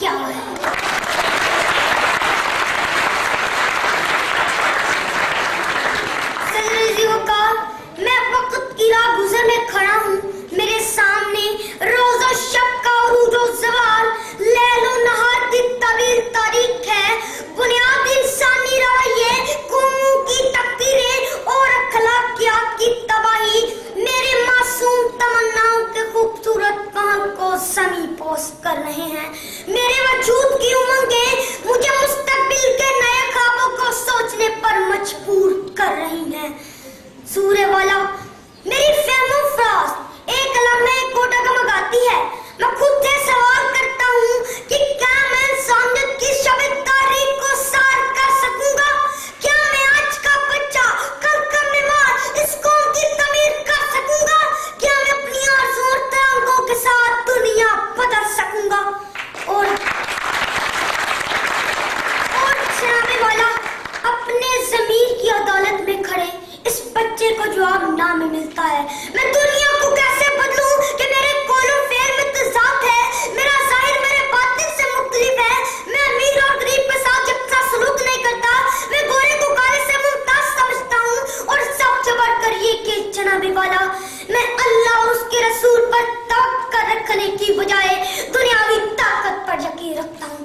क्या है। मैं वक्त की राह गुजर में खड़ा हूँ, मेरे सामने रोज़ो शब का उरूजो ज़वाल, लैलो नहार की तवील तारीख है, बुनियादी इंसानी रवैये, कौमों की तकदीरें और अखलाकियात की तबाही मेरे मासूम तमन्नाओं के खूबसूरत कमल को समी पोस कर रहे हैं। मेरे वजूद की उमंगें मुझे मुस्तकबिल के नए ख्वाबों को सोचने पर मजबूर कर रही हैं। सूर्य वाला मेरी फहमो फ्रास एक लम्हे को डगमगाती है। मैं खुद से सवाल करता हूँ कि क्या मैं इंसानियत की शब तारीख को सार कर सकूंगा? क्या मैं आज का बच्चा कल का मेहमान इस कौम की तमीर कर सकूंगा? क्या मैं अपनी आरज़ू और तरंगों के साथ दुनिया बदल सकूंगा? और जनाबे वाला अपने ज़मीर की अदालत में खड़े इस बच्चे को जवाब ना में मिलता है। मैं दुनिया को कैसे बदलूं कि मेरे कौलो फेर में तज़ाद है, मेरा ज़ाहिर मेरे बातिन से मुख्तलिफ है। मैं अमीर और गरीब के साथ यकसा सलूक नहीं करता, मैं गोरे को काले से मुमताज समझता हूँ। और सबसे बढ़कर ये कि जनाबे वाला मैं अल्लाह और उसके रसूल पर तवक्कुल रखने की बजाय दुनियावी ताकत पर यकीन रखता हूँ।